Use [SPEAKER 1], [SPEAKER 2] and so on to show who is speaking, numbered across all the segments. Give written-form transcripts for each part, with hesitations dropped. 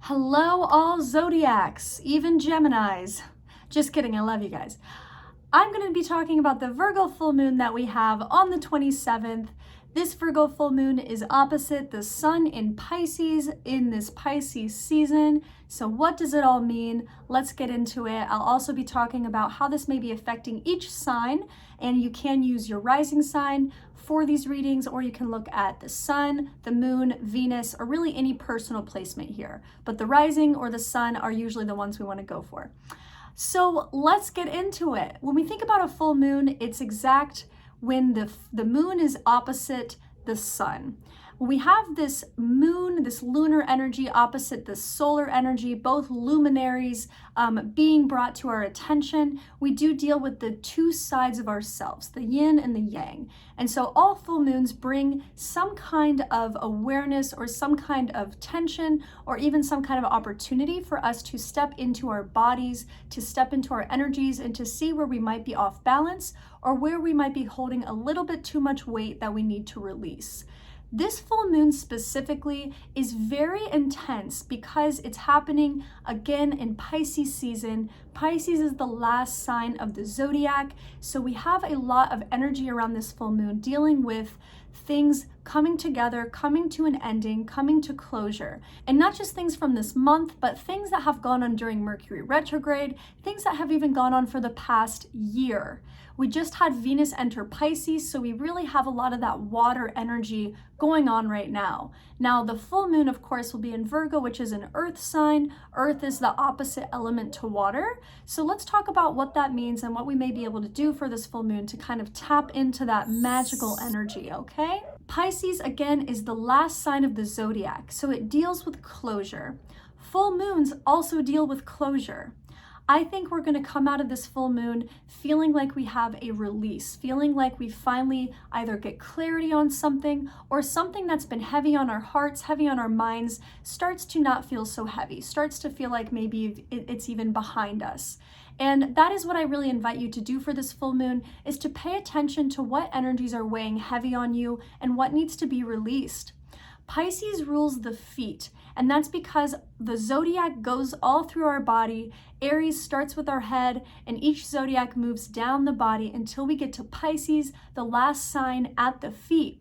[SPEAKER 1] Hello, all zodiacs, even Geminis. Just kidding, I love you guys. I'm going to be talking about the Virgo full moon that we have on the 27th. This Virgo full moon is opposite the sun in Pisces in this Pisces season. So what does it all mean? Let's get into it. I'll also be talking about how this may be affecting each sign, and you can use your rising sign for these readings, or you can look at the sun, the moon, Venus, or really any personal placement here. But the rising or the sun are usually the ones we want to go for. So let's get into it. When we think about a full moon, it's exact when the moon is opposite the sun. When we have this moon, this lunar energy opposite the solar energy, both luminaries being brought to our attention, we do deal with the two sides of ourselves, the yin and the yang. And so all full moons bring some kind of awareness or some kind of tension or even some kind of opportunity for us to step into our bodies, to step into our energies, and to see where we might be off balance or where we might be holding a little bit too much weight that we need to release. This full moon specifically is very intense because it's happening again in Pisces season. Pisces is the last sign of the zodiac, so we have a lot of energy around this full moon dealing with things coming together, coming to an ending, coming to closure. And not just things from this month, but things that have gone on during Mercury retrograde, things that have even gone on for the past year. We just had Venus enter Pisces, so we really have a lot of that water energy going on right now. Now, the full moon, of course, will be in Virgo, which is an earth sign. Earth is the opposite element to water. So let's talk about what that means and what we may be able to do for this full moon to kind of tap into that magical energy, okay? Pisces, again, is the last sign of the zodiac, so it deals with closure. Full moons also deal with closure. I think we're going to come out of this full moon feeling like we have a release, feeling like we finally either get clarity on something or something that's been heavy on our hearts, heavy on our minds, starts to not feel so heavy, starts to feel like maybe it's even behind us. And that is what I really invite you to do for this full moon, is to pay attention to what energies are weighing heavy on you and what needs to be released. Pisces rules the feet, and that's because the zodiac goes all through our body. Aries starts with our head, and each zodiac moves down the body until we get to Pisces, the last sign at the feet.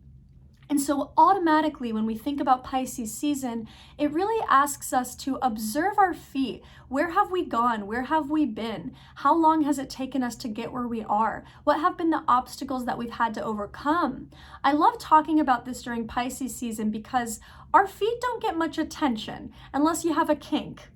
[SPEAKER 1] And so automatically when we think about Pisces season, it really asks us to observe our feet. Where have we gone? Where have we been? How long has it taken us to get where we are? What have been the obstacles that we've had to overcome? I love talking about this during Pisces season because our feet don't get much attention unless you have a kink.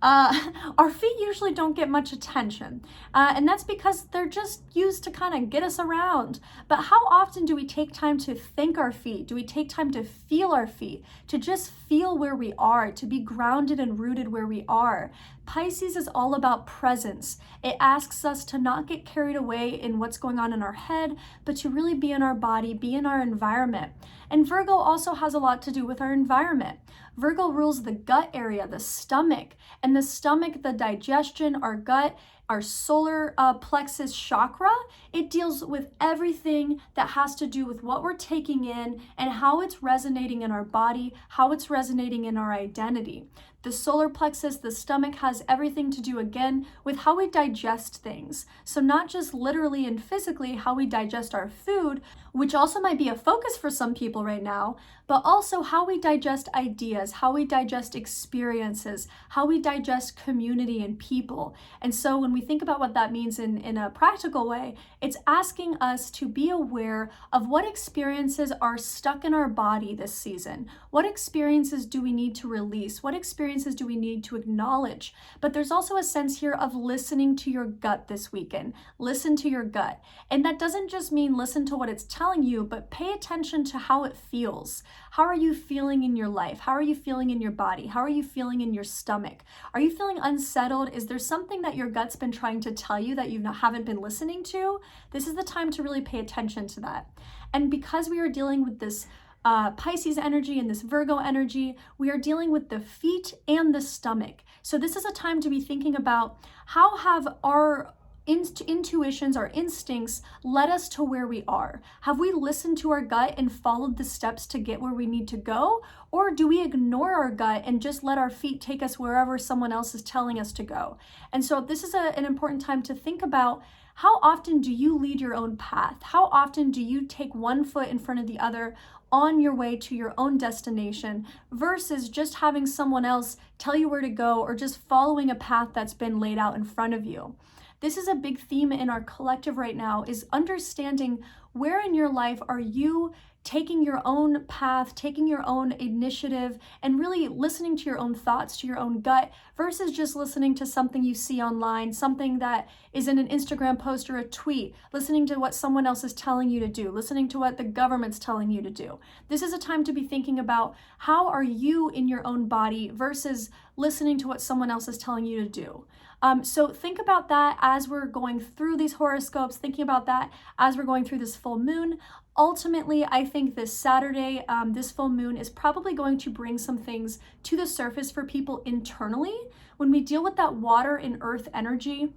[SPEAKER 1] Our feet usually don't get much attention, and that's because they're just used to kind of get us around. But how often do we take time to thank our feet? Do we take time to feel our feet, to just feel where we are, to be grounded and rooted where we are? Pisces is all about presence. It asks us to not get carried away in what's going on in our head, but to really be in our body, be in our environment. And Virgo also has a lot to do with our environment. Virgo rules the gut area, the stomach, and the stomach, the digestion, our gut, our solar plexus chakra. It deals with everything that has to do with what we're taking in and how it's resonating in our body, how it's resonating in our identity. The solar plexus, the stomach, has everything to do, again, with how we digest things. So not just literally and physically how we digest our food, which also might be a focus for some people right now, but also how we digest ideas, how we digest experiences, how we digest community and people. And so when we think about what that means in a practical way, it's asking us to be aware of what experiences are stuck in our body this season. What experiences do we need to release? What experiences do we need to acknowledge? But there's also a sense here of listening to your gut this weekend. Listen to your gut. And that doesn't just mean listen to what it's telling you, but pay attention to how it feels. How are you feeling in your life? How are you feeling in your body? How are you feeling in your stomach? Are you feeling unsettled? Is there something that your gut's been trying to tell you that you haven't been listening to? This is the time to really pay attention to that. And because we are dealing with this Pisces energy and this Virgo energy, we are dealing with the feet and the stomach. So this is a time to be thinking about how have our intuitions, our instincts led us to where we are? Have we listened to our gut and followed the steps to get where we need to go? Or do we ignore our gut and just let our feet take us wherever someone else is telling us to go? And so this is an important time to think about, how often do you lead your own path? How often do you take one foot in front of the other on your way to your own destination versus just having someone else tell you where to go or just following a path that's been laid out in front of you? This is a big theme in our collective right now, is understanding where in your life are you taking your own path, taking your own initiative, and really listening to your own thoughts, to your own gut, versus just listening to something you see online, something that is in an Instagram post or a tweet, listening to what someone else is telling you to do, listening to what the government's telling you to do. This is a time to be thinking about, how are you in your own body versus listening to what someone else is telling you to do. So think about that as we're going through these horoscopes, thinking about that as we're going through this full moon. Ultimately, I think this Saturday, this full moon is probably going to bring some things to the surface for people internally. When we deal with that water and earth energy,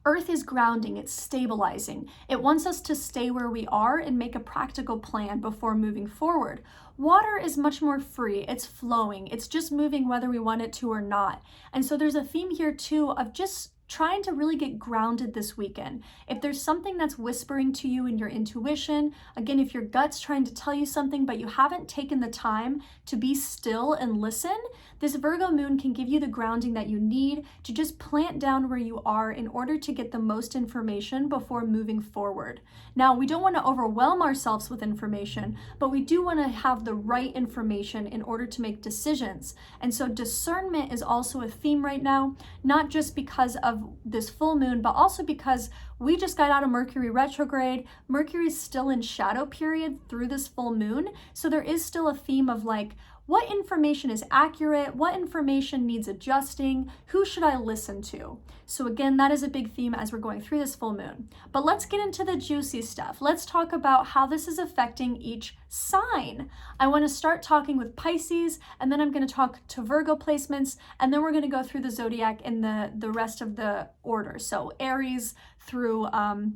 [SPEAKER 1] earth is grounding, it's stabilizing. It wants us to stay where we are and make a practical plan before moving forward. Water is much more free, it's flowing, it's just moving whether we want it to or not. And so there's a theme here too of just trying to really get grounded this weekend. If there's something that's whispering to you in your intuition, again, if your gut's trying to tell you something, but you haven't taken the time to be still and listen, this Virgo moon can give you the grounding that you need to just plant down where you are in order to get the most information before moving forward. Now, we don't want to overwhelm ourselves with information, but we do want to have the right information in order to make decisions. And so discernment is also a theme right now, not just because of this full moon, but also because we just got out of Mercury retrograde. Mercury is still in shadow period through this full moon. So there is still a theme of like, what information is accurate? What information needs adjusting? Who should I listen to? So again, that is a big theme as we're going through this full moon. But let's get into the juicy stuff. Let's talk about how this is affecting each sign. I want to start talking with Pisces, and then I'm going to talk to Virgo placements, and then we're going to go through the zodiac in the rest of the order. So Aries through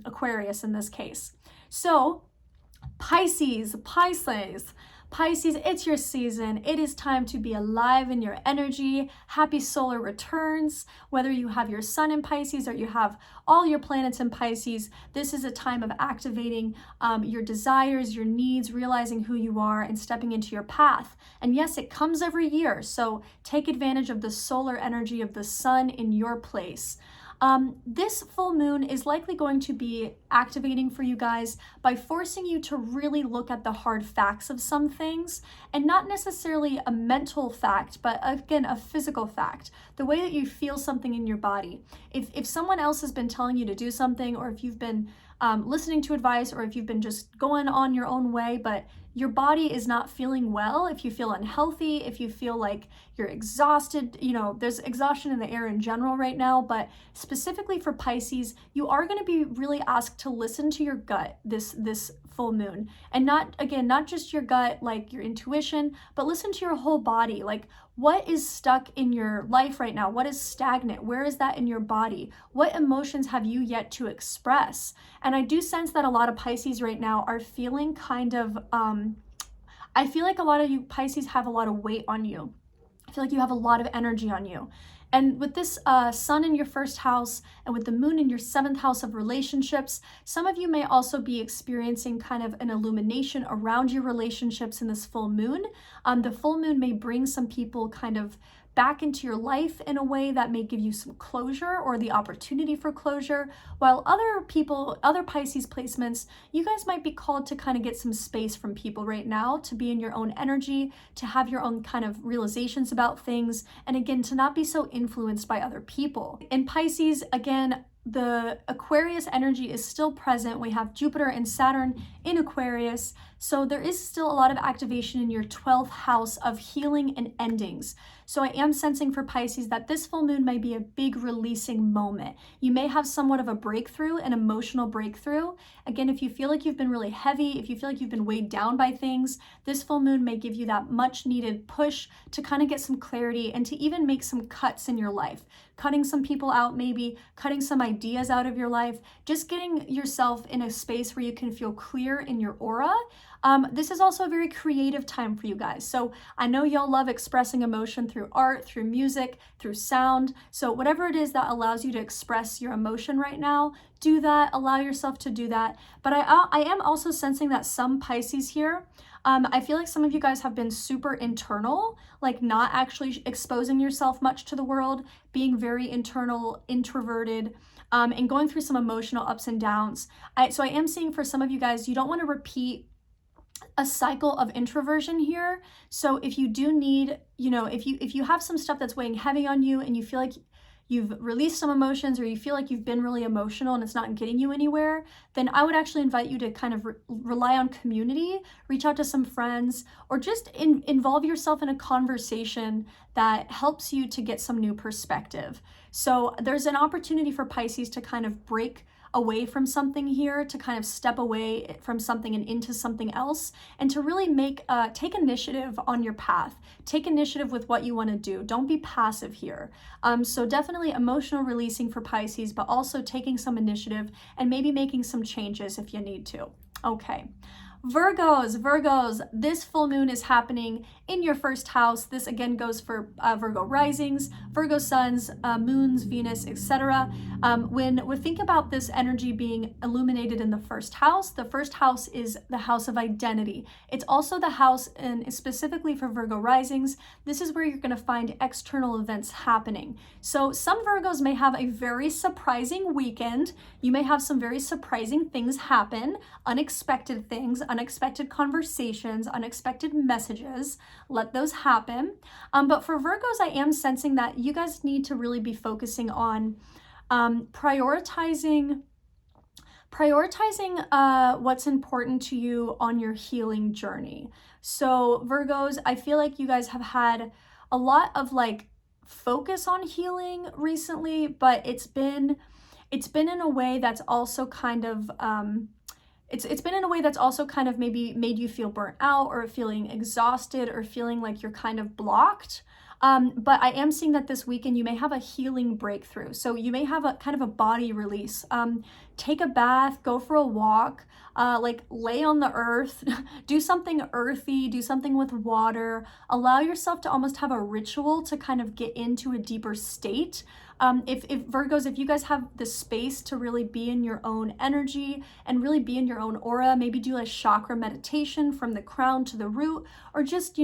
[SPEAKER 1] Aquarius in this case. So Pisces, it's your season. It is time to be alive in your energy. Happy solar returns. Whether you have your sun in Pisces or you have all your planets in Pisces, this is a time of activating your desires, your needs, realizing who you are, and stepping into your path. And yes, it comes every year, so take advantage of the solar energy of the sun in your place. This full moon is likely going to be activating for you guys by forcing you to really look at the hard facts of some things, and not necessarily a mental fact, but again, a physical fact, the way that you feel something in your body. If someone else has been telling you to do something, or if you've been listening to advice, or if you've been just going on your own way, but your body is not feeling well, if you feel unhealthy, if you feel like you're exhausted, there's exhaustion in the air in general right now, but specifically for Pisces, you are going to be really asked to listen to your gut this full moon. And not just your gut, like your intuition, but listen to your whole body. Like, what is stuck in your life right now? What is stagnant? Where is that in your body? What emotions have you yet to express? And I do sense that a lot of Pisces right now are feeling kind of, I feel like a lot of you Pisces have a lot of weight on you. I feel like you have a lot of energy on you. And with this sun in your first house and with the moon in your seventh house of relationships, some of you may also be experiencing kind of an illumination around your relationships in this full moon. The full moon may bring some people kind of back into your life in a way that may give you some closure or the opportunity for closure, while other Pisces placements, you guys might be called to kind of get some space from people right now, to be in your own energy, to have your own kind of realizations about things, and again, to not be so influenced by other people. In Pisces, again, the Aquarius energy is still present. We have Jupiter and Saturn in Aquarius. So there is still a lot of activation in your 12th house of healing and endings. So I am sensing for Pisces that this full moon may be a big releasing moment. You may have somewhat of a breakthrough, an emotional breakthrough. Again, if you feel like you've been really heavy, if you feel like you've been weighed down by things, this full moon may give you that much needed push to kind of get some clarity and to even make some cuts in your life. Cutting some people out, maybe cutting some ideas ideas out of your life, just getting yourself in a space where you can feel clear in your aura. This is also a very creative time for you guys. So I know y'all love expressing emotion through art, through music, through sound. So whatever it is that allows you to express your emotion right now, do that, allow yourself to do that. But I am also sensing that some Pisces here, I feel like some of you guys have been super internal, like not actually exposing yourself much to the world, being very internal, introverted, and going through some emotional ups and downs. So I am seeing for some of you guys, you don't want to repeat a cycle of introversion here. So if you do need, if you have some stuff that's weighing heavy on you and you feel like you've released some emotions, or you feel like you've been really emotional and it's not getting you anywhere, then I would actually invite you to kind of rely on community, reach out to some friends, or just involve yourself in a conversation that helps you to get some new perspective. So there's an opportunity for Pisces to kind of break away from something here, to kind of step away from something and into something else, and to really take initiative on your path. Take initiative with what you want to do. Don't be passive here. So definitely emotional releasing for Pisces, but also taking some initiative and maybe making some changes if you need to. Okay. Virgos, this full moon is happening in your first house. This again goes for Virgo risings, Virgo suns, moons, Venus, etc. When we think about this energy being illuminated in the first house is the house of identity. It's also the house, and specifically for Virgo risings, this is where you're going to find external events happening. So some Virgos may have a very surprising weekend. You may have some very surprising things happen, unexpected things, unexpected conversations, unexpected messages. Let those happen. But for Virgos, I am sensing that you guys need to really be focusing on prioritizing what's important to you on your healing journey. So Virgos, I feel like you guys have had a lot of like focus on healing recently, but it's been in a way that's also kind of it's been in a way that's also kind of maybe made you feel burnt out, or feeling exhausted, or feeling like you're kind of blocked. But I am seeing that this weekend you may have a healing breakthrough. So you may have a kind of a body release. Take a bath, go for a walk, like lay on the earth, do something earthy, do something with water. Allow yourself to almost have a ritual to kind of get into a deeper state. If Virgos, if you guys have the space to really be in your own energy and really be in your own aura, maybe do a chakra meditation from the crown to the root, or just,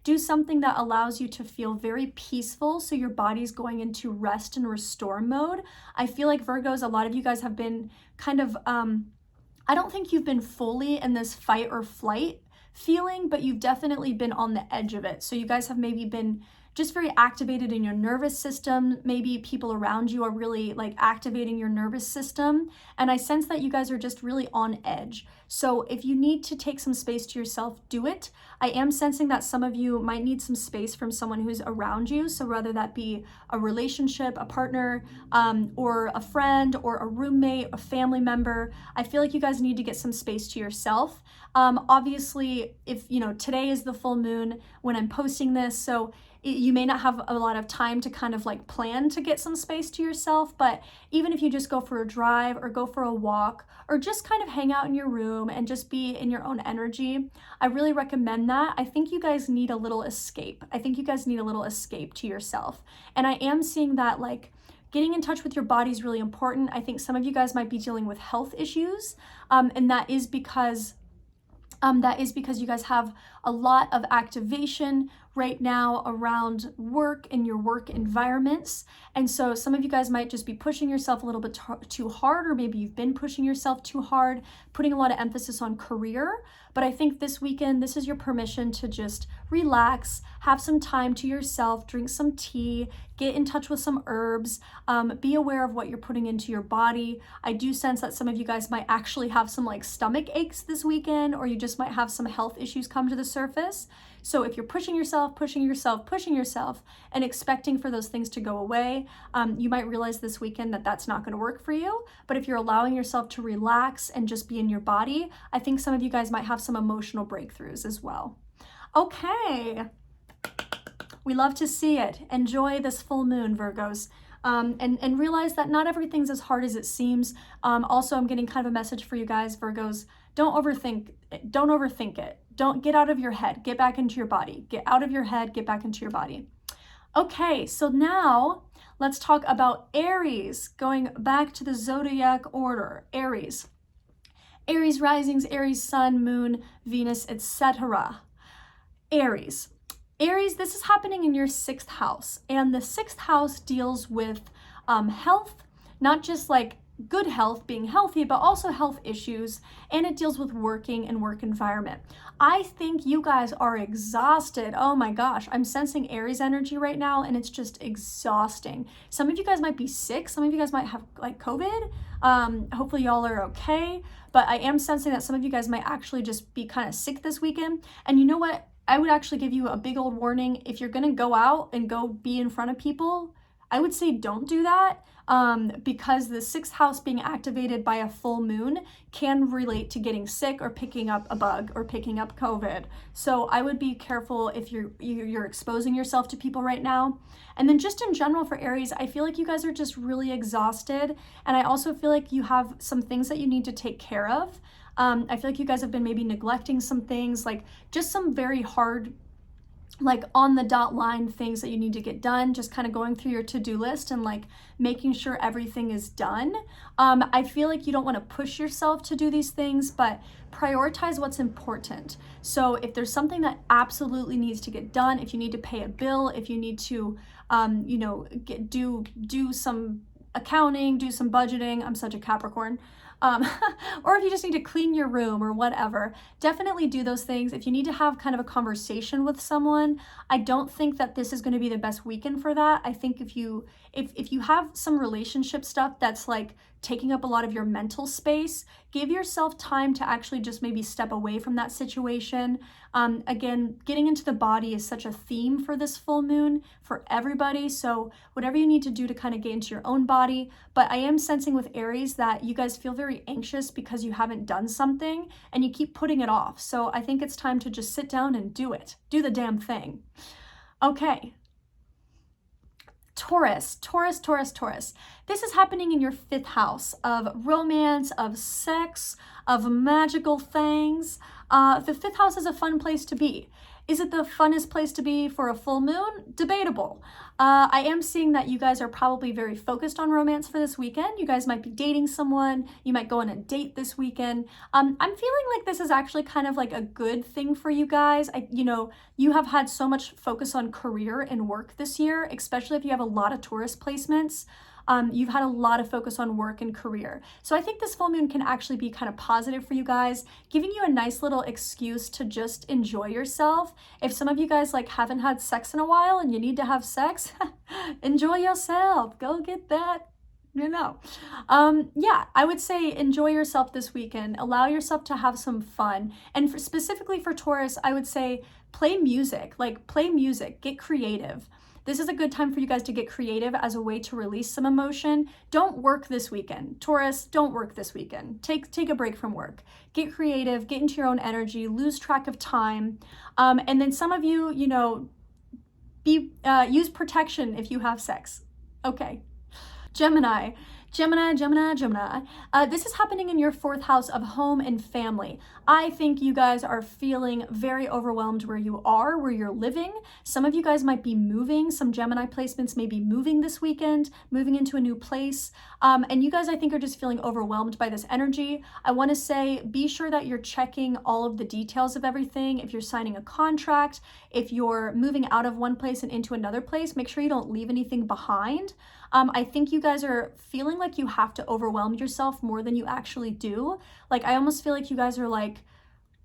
[SPEAKER 1] do something that allows you to feel very peaceful so your body's going into rest and restore mode. I feel like Virgos, a lot of you guys have been kind of, I don't think you've been fully in this fight or flight feeling, but you've definitely been on the edge of it. So you guys have maybe been just very activated in your nervous system. Maybe people around you are really like activating your nervous system. And I sense that you guys are just really on edge. So if you need to take some space to yourself, do it. I am sensing that some of you might need some space from someone who's around you. So whether that be a relationship, a partner, or a friend, or a roommate, a family member, I feel like you guys need to get some space to yourself. Obviously, if today is the full moon when I'm posting this, so you may not have a lot of time to kind of like plan to get some space to yourself, but even if you just go for a drive or go for a walk or just kind of hang out in your room and just be in your own energy, I really recommend that. I think you guys need a little escape. I think you guys need a little escape to yourself. And I am seeing that like getting in touch with your body is really important. I think some of you guys might be dealing with health issues, and that is because you guys have a lot of activation right now around work and your work environments. And so some of you guys might just be pushing yourself a little bit too hard, or maybe you've been pushing yourself too hard, putting a lot of emphasis on career. But I think this weekend, this is your permission to just relax, have some time to yourself, drink some tea, get in touch with some herbs, be aware of what you're putting into your body. I do sense that some of you guys might actually have some like stomach aches this weekend, or you just might have some health issues come to the surface. So if you're pushing yourself, and expecting for those things to go away, you might realize this weekend that that's not going to work for you. But if you're allowing yourself to relax and just be in your body, I think some of you guys might have some emotional breakthroughs as well. Okay. We love to see it. Enjoy this full moon, Virgos. and realize that not everything's as hard as it seems. Also, I'm getting kind of a message for you guys, Virgos. Don't overthink it. Don't overthink it. Don't get out of your head. Get back into your body. Get out of your head. Get back into your body. Okay, so now let's talk about Aries, going back to the zodiac order. Aries. Aries risings, Aries sun, moon, Venus, etc. Aries. Aries, this is happening in your 6th house, and the 6th house deals with health, not just like good health, being healthy, but also health issues, and it deals with working and work environment. I think you guys are exhausted. Oh my gosh, I'm sensing Aries energy right now, and it's just exhausting. Some of you guys might be sick. Some of you guys might have like COVID. Hopefully y'all are okay, but I am sensing that some of you guys might actually just be kind of sick this weekend. And you know what? I would actually give you a big old warning. If you're gonna go out and go be in front of people, I would say don't do that, because the 6th house being activated by a full moon can relate to getting sick or picking up a bug or picking up COVID. So I would be careful if you're exposing yourself to people right now. And then just in general for Aries, I feel like you guys are just really exhausted. And I also feel like you have some things that you need to take care of. I feel like you guys have been maybe neglecting some things, like just some very hard, like on the dot line things that you need to get done, just kind of going through your to-do list and like making sure everything is done. I feel like you don't want to push yourself to do these things, but prioritize what's important. So if there's something that absolutely needs to get done, if you need to pay a bill, if you need to, do some accounting, do some budgeting, I'm such a Capricorn, or if you just need to clean your room or whatever, definitely do those things. If you need to have kind of a conversation with someone, I don't think that this is going to be the best weekend for that. I think if you have some relationship stuff that's like taking up a lot of your mental space, give yourself time to actually just maybe step away from that situation. Again, getting into the body is such a theme for this full moon for everybody. So whatever you need to do to kind of get into your own body. But I am sensing with Aries that you guys feel very anxious because you haven't done something and you keep putting it off. So I think it's time to just sit down and do it. Do the damn thing. Okay. Taurus. This is happening in your 5th house of romance, of sex, of magical things. The 5th house is a fun place to be. Is it the funnest place to be for a full moon? Debatable. I am seeing that you guys are probably very focused on romance for this weekend. You guys might be dating someone. You might go on a date this weekend. I'm feeling like this is actually kind of like a good thing for you guys. You have had so much focus on career and work this year, especially if you have a lot of Taurus placements. You've had a lot of focus on work and career. So I think this full moon can actually be kind of positive for you guys, giving you a nice little excuse to just enjoy yourself. If some of you guys like haven't had sex in a while and you need to have sex, enjoy yourself. Go get that. I would say enjoy yourself this weekend. Allow yourself to have some fun. And specifically for Taurus, I would say play music, get creative. This is a good time for you guys to get creative as a way to release some emotion. Don't work this weekend. Taurus, don't work this weekend. Take a break from work. Get creative, get into your own energy, lose track of time. And then some of you, use protection if you have sex. Okay. Gemini. This is happening in your 4th house of home and family. I think you guys are feeling very overwhelmed where you are, where you're living. Some of you guys might be moving. Some Gemini placements may be moving this weekend, moving into a new place. And you guys, I think, are just feeling overwhelmed by this energy. I want to say, be sure that you're checking all of the details of everything. If you're signing a contract, if you're moving out of one place and into another place, make sure you don't leave anything behind. I think you guys are feeling like you have to overwhelm yourself more than you actually do. Like, I almost feel like you guys are like,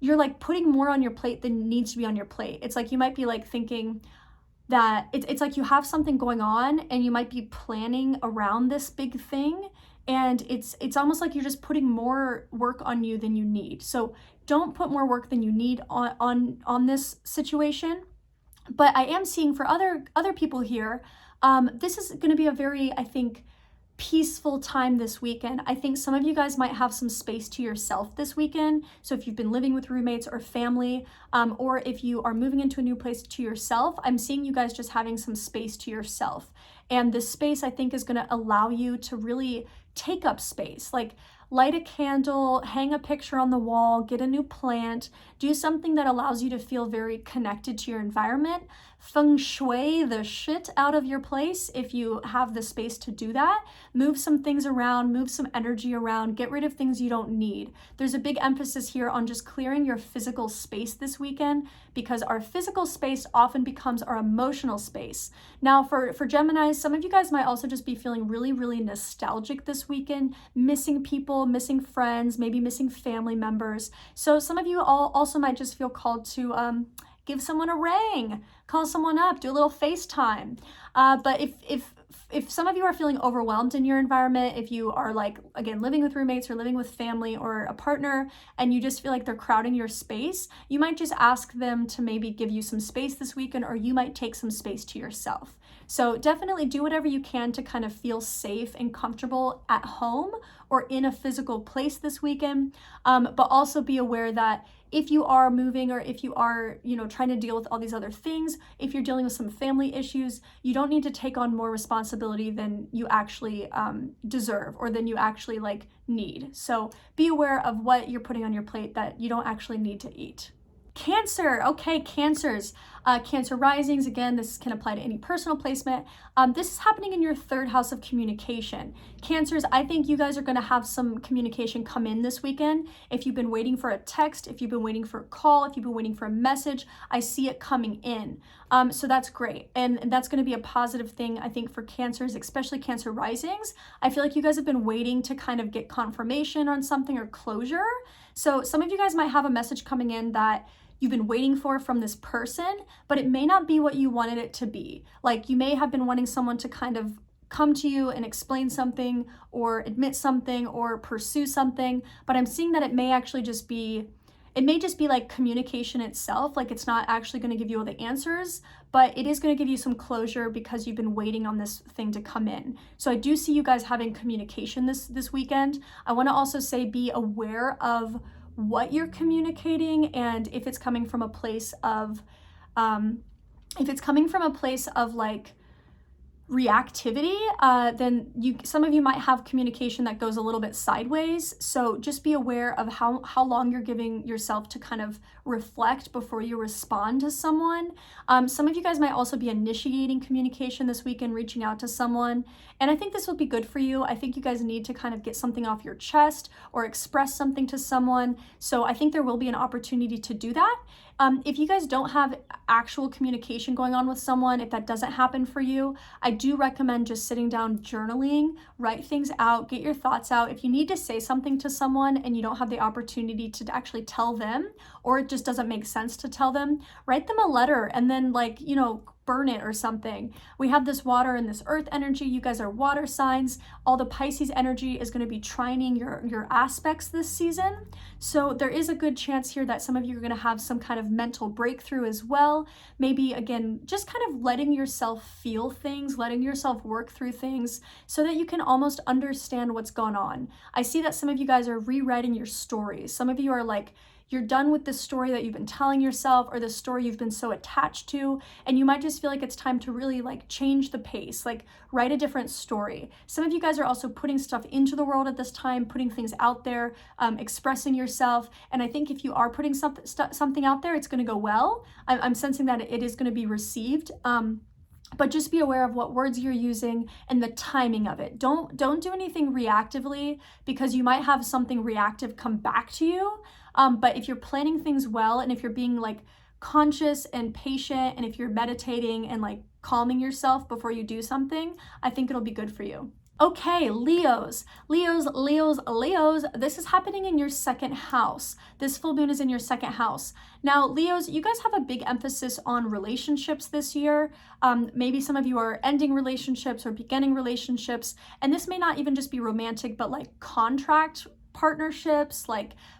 [SPEAKER 1] you're like putting more on your plate than needs to be on your plate. It's like you might be like thinking that it's like you have something going on and you might be planning around this big thing. And it's almost like you're just putting more work on you than you need. So don't put more work than you need on this situation. But I am seeing for other people here, this is going to be a very, I think, peaceful time this weekend. I think some of you guys might have some space to yourself this weekend. So if you've been living with roommates or family, or if you are moving into a new place to yourself, I'm seeing you guys just having some space to yourself. And this space, I think, is going to allow you to really take up space. Like, light a candle, hang a picture on the wall, get a new plant, do something that allows you to feel very connected to your environment. Feng shui the shit out of your place if you have the space to do that. Move some things around, move some energy around, get rid of things you don't need. There's a big emphasis here on just clearing your physical space this weekend, because our physical space often becomes our emotional space. Now for Geminis, some of you guys might also just be feeling really, really nostalgic this weekend, missing people, missing friends, maybe missing family members. So some of you also might just feel called to give someone a ring, call someone up, do a little FaceTime. But if some of you are feeling overwhelmed in your environment, if you are, like, again, living with roommates or living with family or a partner, and you just feel like they're crowding your space, you might just ask them to maybe give you some space this weekend, or you might take some space to yourself. So definitely do whatever you can to kind of feel safe and comfortable at home or in a physical place this weekend. But also be aware that if you are moving, or if you are, trying to deal with all these other things, if you're dealing with some family issues, you don't need to take on more responsibility than you actually deserve, or than you actually need. So be aware of what you're putting on your plate that you don't actually need to eat. Cancer. Okay, Cancers. Cancer risings, again, this can apply to any personal placement. This is happening in your third house of communication. Cancers, I think you guys are going to have some communication come in this weekend. If you've been waiting for a text, if you've been waiting for a call, if you've been waiting for a message, I see it coming in. So that's great. And that's going to be a positive thing, I think, for Cancers, especially Cancer risings. I feel like you guys have been waiting to kind of get confirmation on something or closure. So some of you guys might have a message coming in that you've been waiting for from this person, but it may not be what you wanted it to be. Like, you may have been wanting someone to kind of come to you and explain something, or admit something, or pursue something, but I'm seeing that it may just be like communication itself. Like, it's not actually going to give you all the answers, but it is going to give you some closure because you've been waiting on this thing to come in. So I do see you guys having communication this weekend. I want to also say, be aware of what you're communicating, and if it's coming from a place of like reactivity, then some of you might have communication that goes a little bit sideways. So just be aware of how long you're giving yourself to kind of reflect before you respond to someone. Some of you guys might also be initiating communication this weekend, reaching out to someone, and I think this will be good for you. I think you guys need to kind of get something off your chest or express something to someone. So I think there will be an opportunity to do that. If you guys don't have actual communication going on with someone, if that doesn't happen for you, I do recommend just sitting down, journaling, write things out, get your thoughts out. If you need to say something to someone and you don't have the opportunity to actually tell them, or it just doesn't make sense to tell them, write them a letter and then burn it or something. We have this water and this earth energy. You guys are water signs. All the Pisces energy is going to be trining your aspects this season. So there is a good chance here that some of you are going to have some kind of mental breakthrough as well. Maybe, again, just kind of letting yourself feel things, letting yourself work through things so that you can almost understand what's going on. I see that some of you guys are rewriting your stories. Some of you are like, you're done with the story that you've been telling yourself, or the story you've been so attached to, and you might just feel like it's time to really change the pace, write a different story. Some of you guys are also putting stuff into the world at this time, putting things out there, expressing yourself, and I think if you are putting something out there, it's going to go well. I'm sensing that it is going to be received. But just be aware of what words you're using and the timing of it. Don't do anything reactively, because you might have something reactive come back to you. But if you're planning things well, and if you're being conscious and patient, and if you're meditating and calming yourself before you do something, I think it'll be good for you. Okay, Leos. This is happening in your second house. This full moon is in your second house. Now, Leos, you guys have a big emphasis on relationships this year. Maybe some of you are ending relationships or beginning relationships, and this may not even just be romantic, but contract partnerships,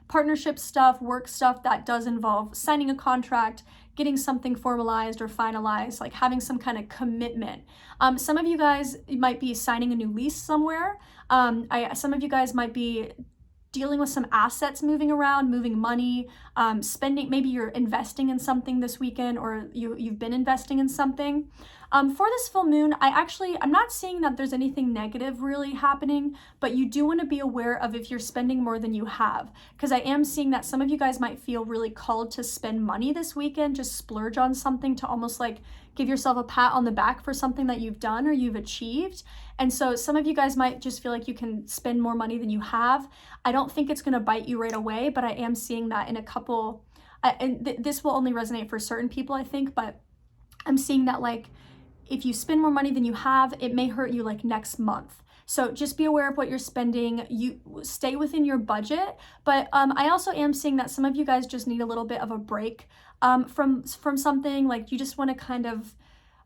[SPEAKER 1] partnership stuff, work stuff that does involve signing a contract, getting something formalized or finalized, like having some kind of commitment. Some of you guys might be signing a new lease somewhere. Some of you guys might be dealing with some assets moving around, moving money, spending, maybe you're investing in something this weekend, or you've been investing in something. For this full moon, I'm not seeing that there's anything negative really happening, but you do want to be aware of if you're spending more than you have, because I am seeing that some of you guys might feel really called to spend money this weekend, just splurge on something to almost like give yourself a pat on the back for something that you've done or you've achieved. And so some of you guys might just feel like you can spend more money than you have. I don't think it's going to bite you right away, but I am seeing that in a couple, this will only resonate for certain people, I think, but I'm seeing that like, if you spend more money than you have, it may hurt you like next month. So just be aware of what you're spending. You stay within your budget. But I also am seeing that some of you guys just need a little bit of a break from something. Like you just want to kind of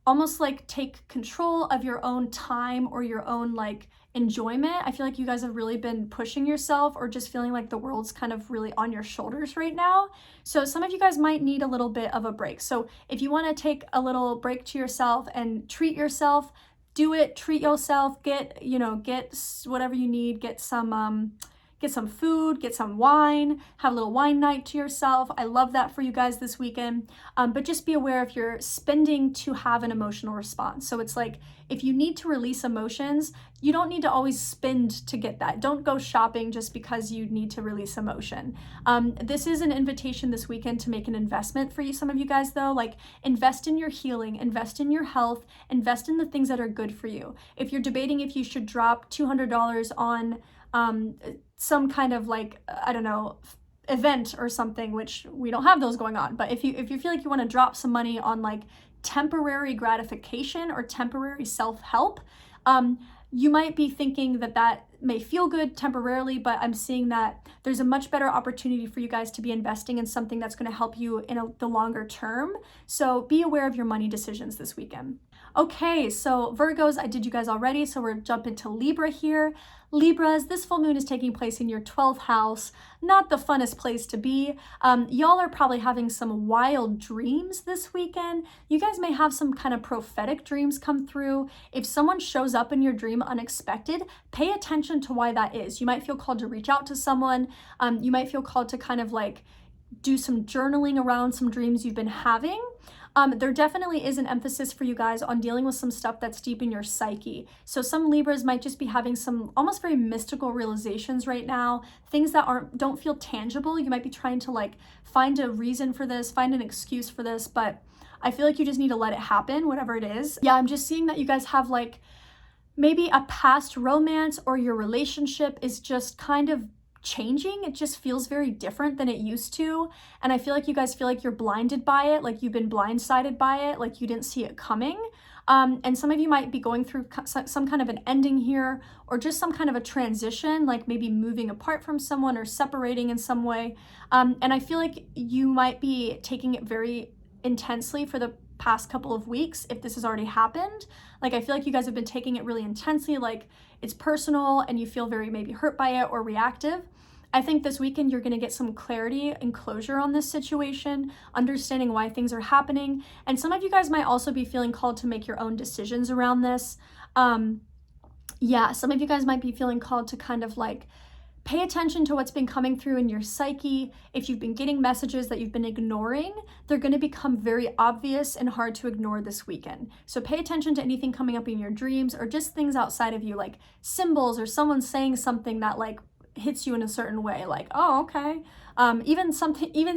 [SPEAKER 1] almost like take control of your own time or your own like enjoyment. I feel like you guys have really been pushing yourself or just feeling like the world's kind of really on your shoulders right now. So some of you guys might need a little bit of a break. So if you want to take a little break to yourself and treat yourself, do it, treat yourself, get whatever you need, get some food, get some wine, have a little wine night to yourself. I love that for you guys this weekend. But just be aware if you're spending to have an emotional response. So it's like, if you need to release emotions, you don't need to always spend to get that. Don't go shopping just because you need to release emotion. This is an invitation this weekend to make an investment for you. Some of you guys though, like invest in your healing, invest in your health, invest in the things that are good for you. If you're debating if you should drop $200 on some kind of like, I don't know, event or something, which we don't have those going on. But if you feel like you want to drop some money on like temporary gratification or temporary self-help, you might be thinking that may feel good temporarily, but I'm seeing that there's a much better opportunity for you guys to be investing in something that's going to help you in the longer term. So be aware of your money decisions this weekend. Okay, so Virgos, I did you guys already, so we're jumping to Libra here. Libras, this full moon is taking place in your 12th house. Not the funnest place to be. Y'all are probably having some wild dreams this weekend. You guys may have some kind of prophetic dreams come through. If someone shows up in your dream unexpected, pay attention to why that is. You might feel called to reach out to someone. You might feel called to kind of like do some journaling around some dreams you've been having. There definitely is an emphasis for you guys on dealing with some stuff that's deep in your psyche. So some Libras might just be having some almost very mystical realizations right now, things that don't feel tangible. You might be trying to like find a reason for this, find an excuse for this, but I feel like you just need to let it happen, whatever it is. Yeah, I'm just seeing that you guys have like maybe a past romance or your relationship is just kind of changing. It just feels very different than it used to. And I feel like you guys feel like you're blinded by it, like you've been blindsided by it, like you didn't see it coming. And some of you might be going through some kind of an ending here, or just some kind of a transition, like maybe moving apart from someone or separating in some way. And I feel like you might be taking it very intensely for the past couple of weeks if this has already happened. Like I feel like you guys have been taking it really intensely, like it's personal and you feel very maybe hurt by it or reactive. I think this weekend you're going to get some clarity and closure on this situation, understanding why things are happening. And some of you guys might also be feeling called to make your own decisions around this. Yeah, some of you guys might be feeling called to kind of like pay attention to what's been coming through in your psyche. If you've been getting messages that you've been ignoring, they're going to become very obvious and hard to ignore this weekend. So pay attention to anything coming up in your dreams or just things outside of you, like symbols or someone saying something that like hits you in a certain way, like, oh, okay. Even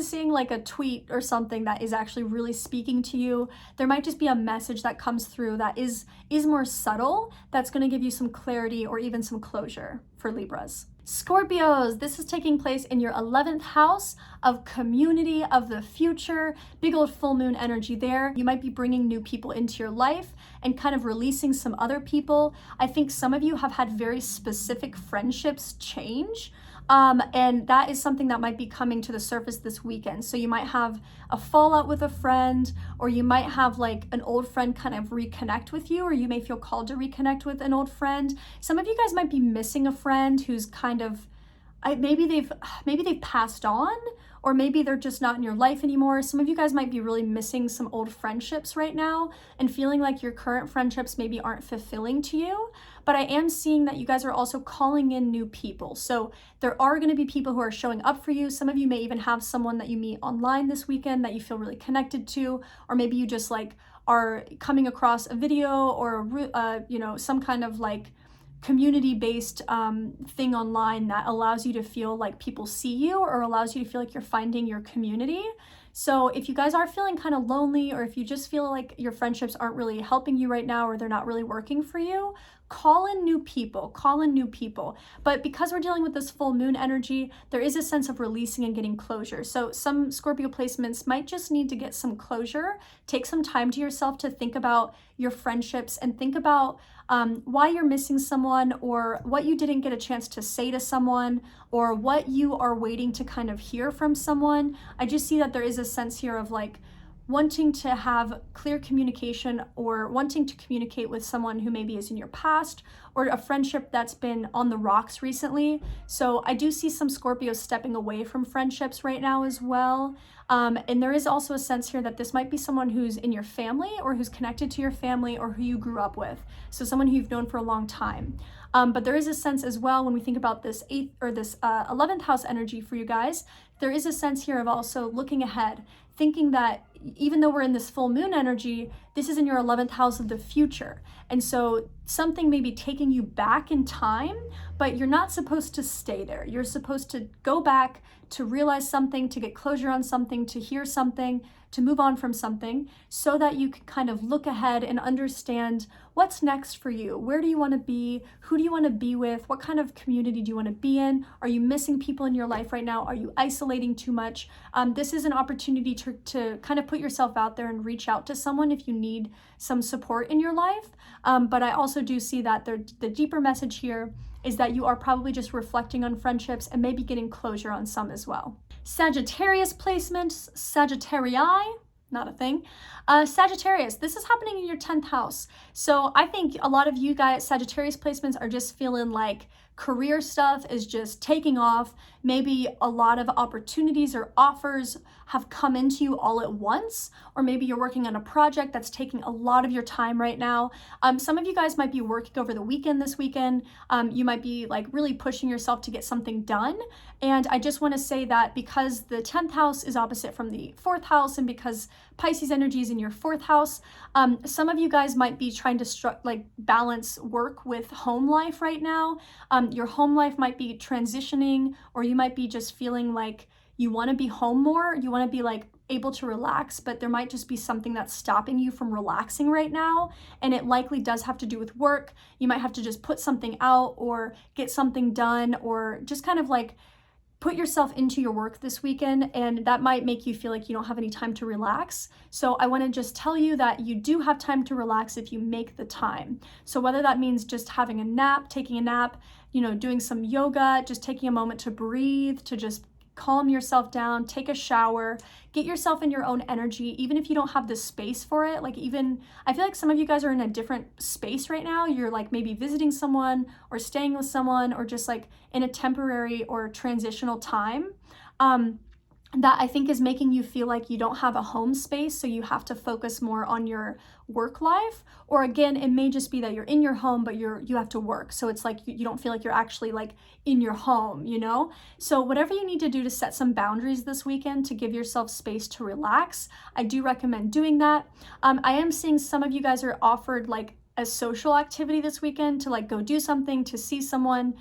[SPEAKER 1] seeing like a tweet or something that is actually really speaking to you. There might just be a message that comes through that is more subtle, that's going to give you some clarity or even some closure for Libras. Scorpios, this is taking place in your 11th house of community, of the future, big old full moon energy there. You might be bringing new people into your life and kind of releasing some other people. I think some of you have had very specific friendships change. And that is something that might be coming to the surface this weekend. So you might have a fallout with a friend, or you might have like an old friend kind of reconnect with you, or you may feel called to reconnect with an old friend. Some of you guys might be missing a friend who's kind of, maybe they've passed on, or maybe they're just not in your life anymore. Some of you guys might be really missing some old friendships right now and feeling like your current friendships maybe aren't fulfilling to you. But I am seeing that you guys are also calling in new people. So there are going to be people who are showing up for you. Some of you may even have someone that you meet online this weekend that you feel really connected to, or maybe you just like are coming across a video or some kind of like community-based thing online that allows you to feel like people see you, or allows you to feel like you're finding your community. So if you guys are feeling kind of lonely, or if you just feel like your friendships aren't really helping you right now, or they're not really working for you, call in new people, call in new people. But because we're dealing with this full moon energy, there is a sense of releasing and getting closure. So some Scorpio placements might just need to get some closure. Take some time to yourself to think about your friendships and think about why you're missing someone, or what you didn't get a chance to say to someone, or what you are waiting to kind of hear from someone. I just see that there is a sense here of like wanting to have clear communication, or wanting to communicate with someone who maybe is in your past, or a friendship that's been on the rocks recently. So I do see some Scorpios stepping away from friendships right now as well. And there is also a sense here that this might be someone who's in your family, or who's connected to your family, or who you grew up with. So someone who you've known for a long time. But there is a sense as well, when we think about this 11th house energy for you guys, there is a sense here of also looking ahead, thinking that even though we're in this full moon energy, this is in your 11th house of the future. And so something may be taking you back in time, but you're not supposed to stay there. You're supposed to go back to realize something, to get closure on something, to hear something, to move on from something, so that you can kind of look ahead and understand what's next for you. Where do you want to be? Who do you want to be with? What kind of community do you want to be in? Are you missing people in your life right now? Are you isolating too much? This is an opportunity to kind of put yourself out there and reach out to someone if you need some support in your life. But I also do see that the deeper message here is that you are probably just reflecting on friendships and maybe getting closure on some as well. Sagittarius placements, Sagittarii, not a thing. Sagittarius, this is happening in your 10th house. So I think a lot of you guys, Sagittarius placements, are just feeling like career stuff is just taking off. Maybe a lot of opportunities or offers have come into you all at once, or maybe you're working on a project that's taking a lot of your time right now. Some of you guys might be working over the weekend this weekend. You might be like really pushing yourself to get something done. And I just want to say that because the 10th house is opposite from the 4th house, and because Pisces energy is in your 4th house, some of you guys might be trying to balance work with home life right now. Your home life might be transitioning, or you might be just feeling like you want to be home more, you want to be like able to relax, but there might just be something that's stopping you from relaxing right now. And it likely does have to do with work. You might have to just put something out, or get something done, or just kind of like put yourself into your work this weekend, and that might make you feel like you don't have any time to relax. So I want to just tell you that you do have time to relax if you make the time. So whether that means just having a nap, taking a nap, doing some yoga, just taking a moment to breathe, to just calm yourself down, take a shower, get yourself in your own energy, even if you don't have the space for it. I feel like some of you guys are in a different space right now. You're like maybe visiting someone, or staying with someone, or just like in a temporary or transitional time. That I think is making you feel like you don't have a home space, so you have to focus more on your work life. Or again, it may just be that you're in your home, but you have to work. So it's like you don't feel like you're actually like in your home, So whatever you need to do to set some boundaries this weekend to give yourself space to relax, I do recommend doing that. I am seeing some of you guys are offered like a social activity this weekend to like go do something, to see someone,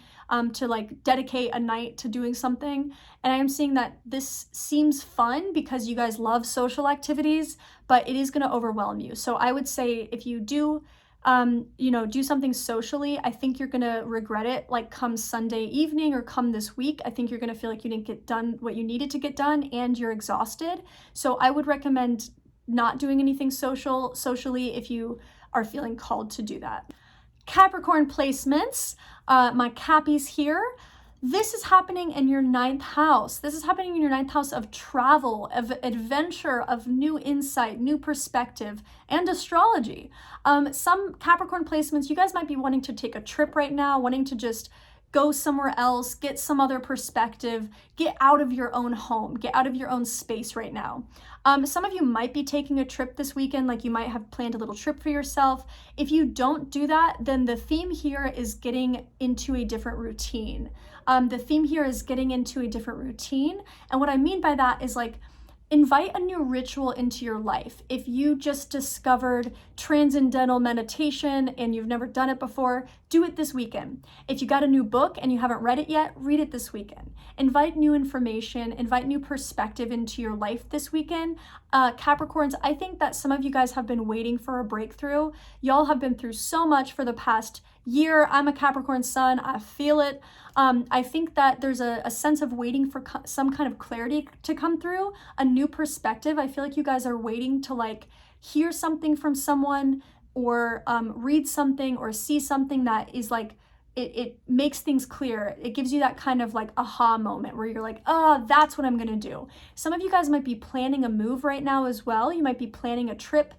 [SPEAKER 1] to like dedicate a night to doing something. And I am seeing that this seems fun because you guys love social activities, but it is going to overwhelm you. So I would say if you do, do something socially, I think you're going to regret it like come Sunday evening or come this week. I think you're going to feel like you didn't get done what you needed to get done, and you're exhausted. So I would recommend not doing anything socially if you are feeling called to do that. Capricorn placements, my Cappies here. This is happening in your 9th house. This is happening in your 9th house of travel, of adventure, of new insight, new perspective, and astrology. Some Capricorn placements, you guys might be wanting to take a trip right now, wanting to just go somewhere else, get some other perspective, get out of your own home, get out of your own space right now. Some of you might be taking a trip this weekend, like you might have planned a little trip for yourself. If you don't do that, then the theme here is getting into a different routine. The theme here is getting into a different routine. And what I mean by that is like, invite a new ritual into your life. If you just discovered transcendental meditation and you've never done it before, do it this weekend. If you got a new book and you haven't read it yet, read it this weekend. Invite new information, invite new perspective into your life this weekend. Capricorns, I think that some of you guys have been waiting for a breakthrough. Y'all have been through so much for the past year. I'm a Capricorn sun, I feel it. I think that there's a sense of waiting for some kind of clarity to come through, a new perspective. I feel like you guys are waiting to like hear something from someone or read something or see something that is like, it makes things clear. It gives you that kind of like aha moment where you're like, oh, that's what I'm gonna do. Some of you guys might be planning a move right now as well. You might be planning a trip.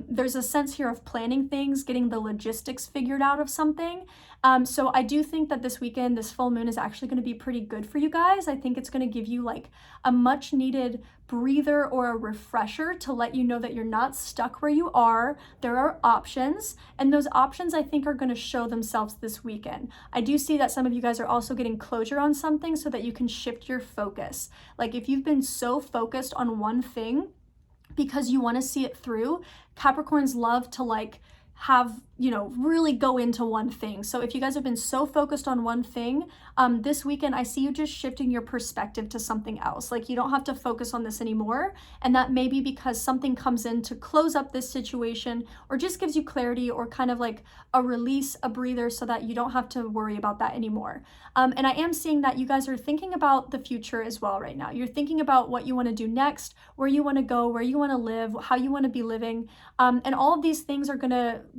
[SPEAKER 1] There's a sense here of planning things, getting the logistics figured out of something. So I do think that this weekend, this full moon is actually going to be pretty good for you guys. I think it's going to give you like a much needed breather or a refresher to let you know that you're not stuck where you are. There are options, and those options I think are going to show themselves this weekend. I do see that some of you guys are also getting closure on something so that you can shift your focus. Like if you've been so focused on one thing because you want to see it through, Capricorns love to like have, you know, really go into one thing. So if you guys have been so focused on one thing, this weekend, I see you just shifting your perspective to something else. Like you don't have to focus on this anymore. And that may be because something comes in to close up this situation or just gives you clarity or kind of like a release, a breather so that you don't have to worry about that anymore. And I am seeing that you guys are thinking about the future as well right now. You're thinking about what you want to do next, where you want to go, where you want to live, how you want to be living. And all of these things are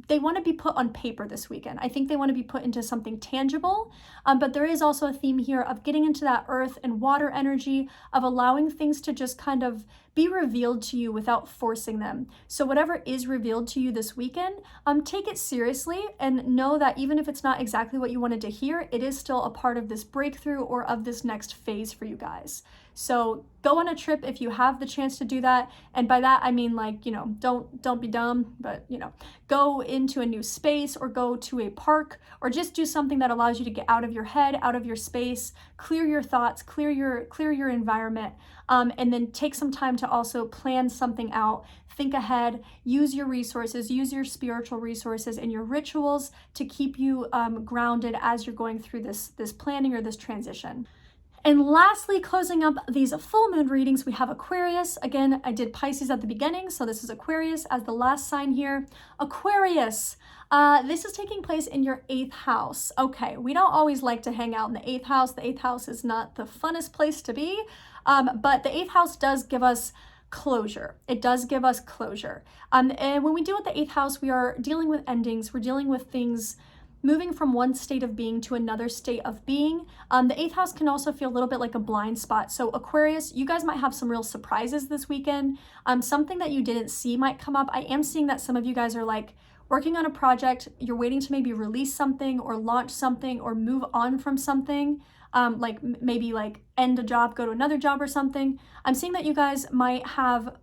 [SPEAKER 1] they want to be put on paper this weekend. I think they want to be put into something tangible, but there is also a theme here of getting into that earth and water energy, of allowing things to just kind of be revealed to you without forcing them. So whatever is revealed to you this weekend, take it seriously and know that even if it's not exactly what you wanted to hear, it is still a part of this breakthrough or of this next phase for you guys. So go on a trip if you have the chance to do that. And by that, I mean like, you know, don't be dumb, but you know, go into a new space or go to a park or just do something that allows you to get out of your head, out of your space, clear your thoughts, clear your environment, and then take some time to also plan something out, think ahead, use your resources, use your spiritual resources and your rituals to keep you grounded as you're going through this planning or this transition. And lastly, closing up these full moon readings, we have Aquarius. Again, I did Pisces at the beginning, so this is Aquarius as the last sign here. Aquarius, this is taking place in your 8th house. Okay, we don't always like to hang out in the 8th house. The 8th house is not the funnest place to be, but the 8th house does give us closure. It does give us closure. And when we deal with the 8th house, we are dealing with endings. We're dealing with things moving from one state of being to another state of being. The 8th house can also feel a little bit like a blind spot. So Aquarius, you guys might have some real surprises this weekend. Something that you didn't see might come up. I am seeing that some of you guys are like working on a project. You're waiting to maybe release something or launch something or move on from something. Like maybe like end a job, go to another job or something. I'm seeing that you guys might have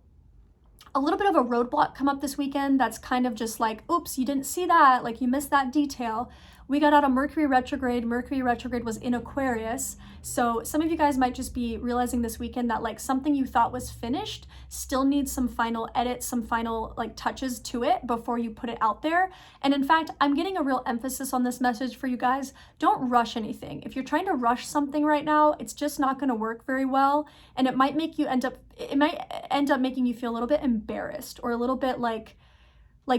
[SPEAKER 1] a little bit of a roadblock come up this weekend that's kind of just like, oops, you didn't see that, like you missed that detail. We got out of Mercury retrograde. Mercury retrograde was in Aquarius. So some of you guys might just be realizing this weekend that like something you thought was finished still needs some final edits, some final like touches to it before you put it out there. And in fact, I'm getting a real emphasis on this message for you guys. Don't rush anything. If you're trying to rush something right now, it's just not going to work very well. And it might end up making you feel a little bit embarrassed or a little bit like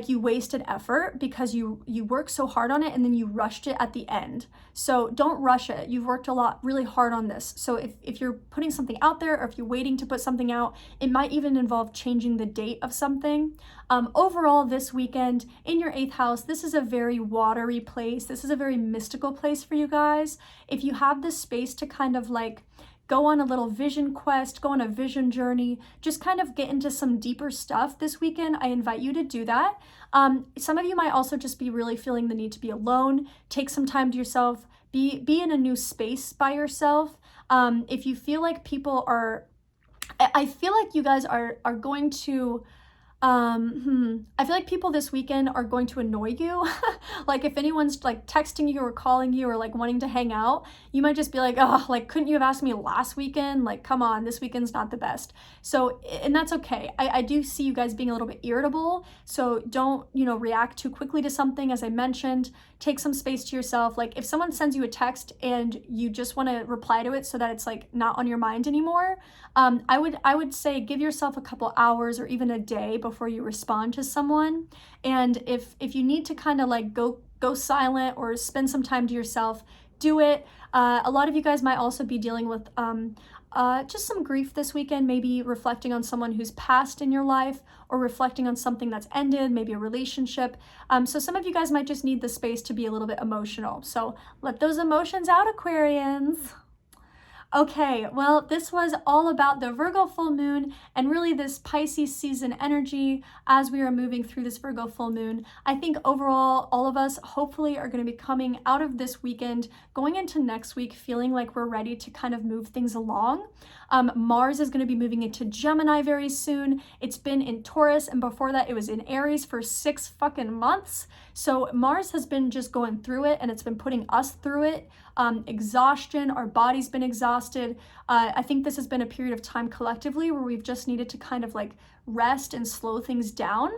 [SPEAKER 1] you wasted effort because you worked so hard on it and then you rushed it at the end. So don't rush it. You've worked really hard on this. So if you're putting something out there or if you're waiting to put something out, it might even involve changing the date of something. Overall, this weekend in your 8th house, this is a very watery place. This is a very mystical place for you guys. If you have this space to kind of like go on a little vision quest, go on a vision journey, just kind of get into some deeper stuff this weekend. I invite you to do that. Some of you might also just be really feeling the need to be alone. Take some time to yourself, be in a new space by yourself. If you feel like people are, I feel like you guys are going to, I feel like people this weekend are going to annoy you. Like if anyone's like texting you or calling you or like wanting to hang out, you might just be like, oh, like, couldn't you have asked me last weekend? Like, come on, this weekend's not the best. So, and that's okay. I do see you guys being a little bit irritable. So don't, react too quickly to something. As I mentioned, take some space to yourself. Like if someone sends you a text and you just want to reply to it so that it's like not on your mind anymore, I would say give yourself a couple hours or even a day before you respond to someone. And if you need to kind of like go silent or spend some time to yourself, do it. A lot of you guys might also be dealing with just some grief this weekend, maybe reflecting on someone who's passed in your life or reflecting on something that's ended, maybe a relationship. So some of you guys might just need the space to be a little bit emotional. So let those emotions out, Aquarians. Okay, well, this was all about the Virgo full moon and really this Pisces season energy as we are moving through this Virgo full moon. I think overall, all of us hopefully are going to be coming out of this weekend, going into next week, feeling like we're ready to kind of move things along. Mars is going to be moving into Gemini very soon. It's been in Taurus, and before that, it was in Aries for 6 fucking months. So Mars has been just going through it, and it's been putting us through it. Exhaustion, our body's been exhausted. I think this has been a period of time collectively where we've just needed to kind of like rest and slow things down.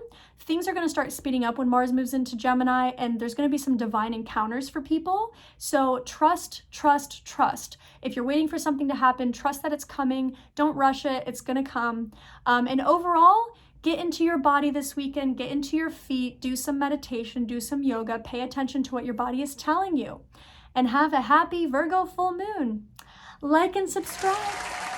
[SPEAKER 1] Things are going to start speeding up when Mars moves into Gemini, and there's going to be some divine encounters for people. So trust, trust, trust. If you're waiting for something to happen, trust that it's coming. Don't rush it. It's going to come. And overall, get into your body this weekend, get into your feet, do some meditation, do some yoga, pay attention to what your body is telling you, and have a happy Virgo full moon. Like and subscribe.